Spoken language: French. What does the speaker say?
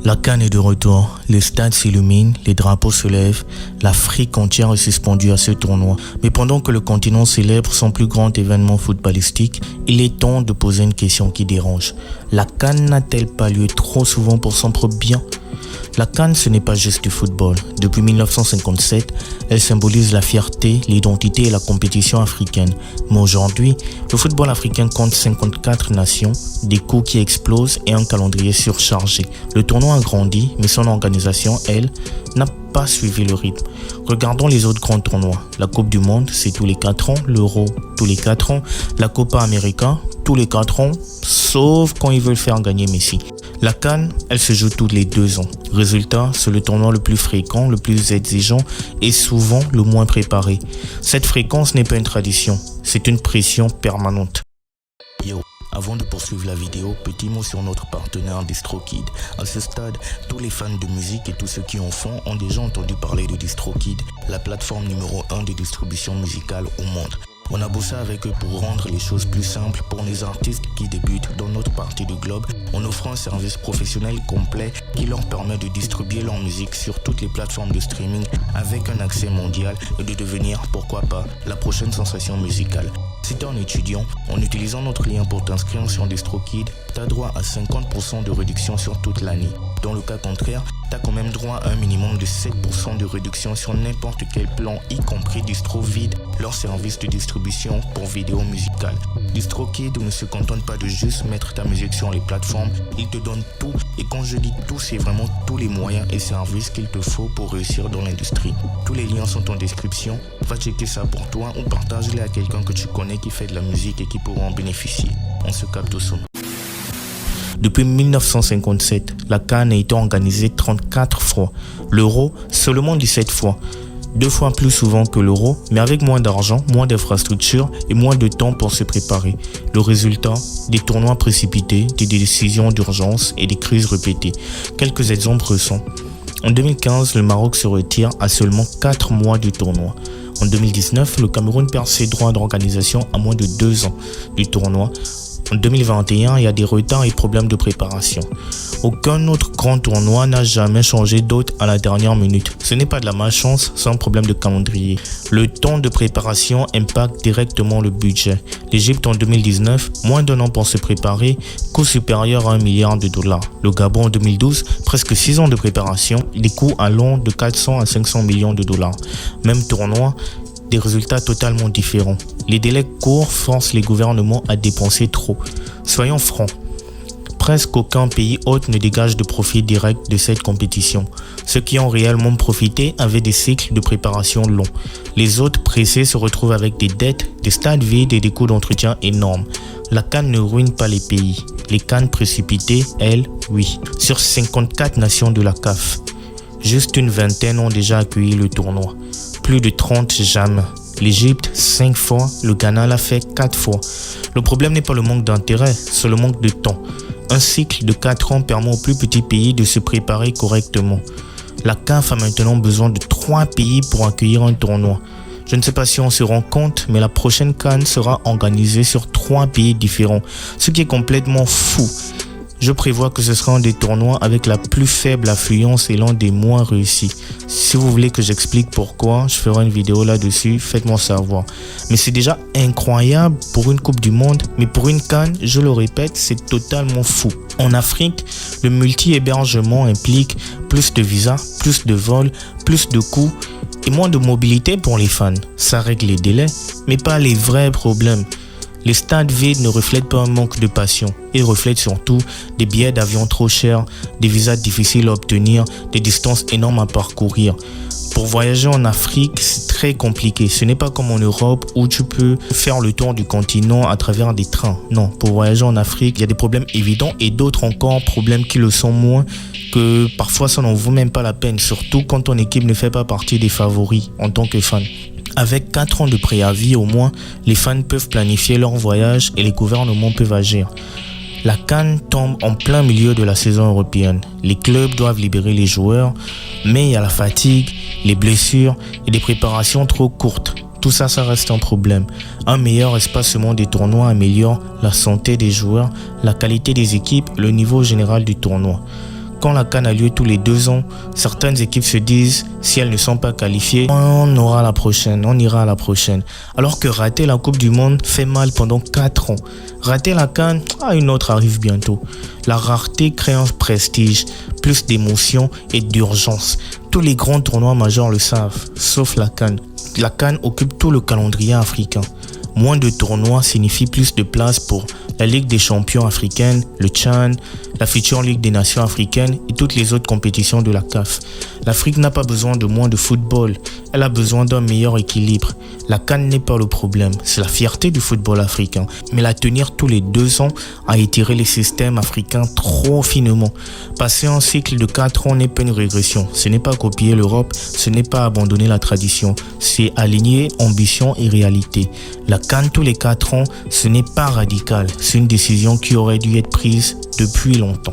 La CAN est de retour, les stades s'illuminent, les drapeaux se lèvent, l'Afrique entière est suspendue à ce tournoi. Mais pendant que le continent célèbre son plus grand événement footballistique, il est temps de poser une question qui dérange. La CAN n'a-t-elle pas lieu trop souvent pour son propre bien ? La CAN, ce n'est pas juste du football. Depuis 1957, elle symbolise la fierté, l'identité et la compétition africaine. Mais aujourd'hui, le football africain compte 54 nations, des coûts qui explosent et un calendrier surchargé. Le tournoi a grandi, mais son organisation, elle, n'a pas suivi le rythme. Regardons les autres grands tournois. La Coupe du Monde, c'est tous les 4 ans. L'Euro, tous les 4 ans. La Copa América, tous les 4 ans, sauf quand ils veulent faire gagner Messi. La CAN, elle se joue tous les 2 ans. Résultat, c'est le tournoi le plus fréquent, le plus exigeant et souvent le moins préparé. Cette fréquence n'est pas une tradition, c'est une pression permanente. Yo, avant de poursuivre la vidéo, petit mot sur notre partenaire DistroKid. À ce stade, tous les fans de musique et tous ceux qui en font ont déjà entendu parler de DistroKid, la plateforme numéro 1 de distribution musicale au monde. On a bossé avec eux pour rendre les choses plus simples pour les artistes qui débutent dans notre partie du globe en offrant un service professionnel complet qui leur permet de distribuer leur musique sur toutes les plateformes de streaming avec un accès mondial et de devenir, pourquoi pas, la prochaine sensation musicale. Si tu es un étudiant, en utilisant notre lien pour t'inscrire sur DistroKid, tu as droit à 50% de réduction sur toute l'année. Dans le cas contraire, tu as quand même droit à un minimum de 7% de réduction sur n'importe quel plan, y compris DistroVid, leur service de distribution pour vidéos musicales. DistroKid ne se contente pas de juste mettre ta musique sur les plateformes, il te donne tout, et quand je dis tout, c'est vraiment tous les moyens et services qu'il te faut pour réussir dans l'industrie. Tous les liens sont en description, va checker ça pour toi ou partage-les à quelqu'un que tu connais qui fait de la musique et qui pourra en bénéficier. On se capte au son. Depuis 1957, la CAN a été organisée 34 fois. L'Euro, seulement 17 fois. 2 fois plus souvent que l'Euro, mais avec moins d'argent, moins d'infrastructures et moins de temps pour se préparer. Le résultat, des tournois précipités, des décisions d'urgence et des crises répétées. Quelques exemples sont: en 2015, le Maroc se retire à seulement 4 mois du tournoi. En 2019, le Cameroun perd ses droits d'organisation à moins de 2 ans du tournoi. En 2021, il y a des retards et problèmes de préparation. Aucun autre grand tournoi n'a jamais changé d'hôte à la dernière minute. Ce n'est pas de la malchance, c'est un problème de calendrier. Le temps de préparation impacte directement le budget. L'Égypte en 2019, moins d'1 an pour se préparer, coût supérieur à $1 milliard. Le Gabon en 2012, presque 6 ans de préparation, des coûts allant de 400 à 500 millions de dollars. Même tournoi, des résultats totalement différents. Les délais courts forcent les gouvernements à dépenser trop. Soyons francs, presque aucun pays hôte ne dégage de profit direct de cette compétition. Ceux qui ont réellement profité avaient des cycles de préparation longs. Les autres pressés se retrouvent avec des dettes, des stades vides et des coûts d'entretien énormes. La CAN ne ruine pas les pays. Les CAN précipitées, elles, oui. Sur 54 nations de la CAF, juste une vingtaine ont déjà accueilli le tournoi. Plus de 30 jamais. L'Égypte 5 fois, le Ghana l'a fait 4 fois. Le problème n'est pas le manque d'intérêt, c'est le manque de temps. Un cycle de 4 ans permet aux plus petits pays de se préparer correctement. La CAF a maintenant besoin de 3 pays pour accueillir un tournoi. Je ne sais pas si on se rend compte, mais la prochaine CAN sera organisée sur 3 pays différents, ce qui est complètement fou. Je prévois que ce sera un des tournois avec la plus faible affluence et l'un des moins réussis. Si vous voulez que j'explique pourquoi, je ferai une vidéo là-dessus, faites-moi savoir. Mais c'est déjà incroyable pour une Coupe du Monde, mais pour une CAN, je le répète, c'est totalement fou. En Afrique, le multi-hébergement implique plus de visas, plus de vols, plus de coûts et moins de mobilité pour les fans. Ça règle les délais, mais pas les vrais problèmes. Les stades vides ne reflètent pas un manque de passion. Ils reflètent surtout des billets d'avion trop chers, des visas difficiles à obtenir, des distances énormes à parcourir. Pour voyager en Afrique, c'est très compliqué. Ce n'est pas comme en Europe où tu peux faire le tour du continent à travers des trains. Non, pour voyager en Afrique, il y a des problèmes évidents et d'autres encore problèmes qui le sont moins, que parfois ça n'en vaut même pas la peine, surtout quand ton équipe ne fait pas partie des favoris en tant que fan. Avec 4 ans de préavis au moins, les fans peuvent planifier leur voyage et les gouvernements peuvent agir. La CAN tombe en plein milieu de la saison européenne. Les clubs doivent libérer les joueurs, mais il y a la fatigue, les blessures et des préparations trop courtes. Tout ça, ça reste un problème. Un meilleur espacement des tournois améliore la santé des joueurs, la qualité des équipes, le niveau général du tournoi. Quand la CAN a lieu tous les 2 ans, certaines équipes se disent, si elles ne sont pas qualifiées, on aura la prochaine, on ira à la prochaine. Alors que rater la Coupe du Monde fait mal pendant 4 ans. Rater la CAN, une autre arrive bientôt. La rareté crée un prestige, plus d'émotion et d'urgence. Tous les grands tournois majeurs le savent, sauf la CAN. La CAN occupe tout le calendrier africain. Moins de tournois signifie plus de place pour la Ligue des champions africaine, le Tchad, la future Ligue des nations africaines et toutes les autres compétitions de la CAF. L'Afrique n'a pas besoin de moins de football, elle a besoin d'un meilleur équilibre. La CAN n'est pas le problème, c'est la fierté du football africain. Mais la tenir tous les 2 ans a étiré les systèmes africains trop finement. Passer un cycle de 4 ans n'est pas une régression. Ce n'est pas copier l'Europe, ce n'est pas abandonner la tradition. C'est aligner ambition et réalité. La CAN tous les 4 ans, ce n'est pas radical. C'est une décision qui aurait dû être prise depuis longtemps.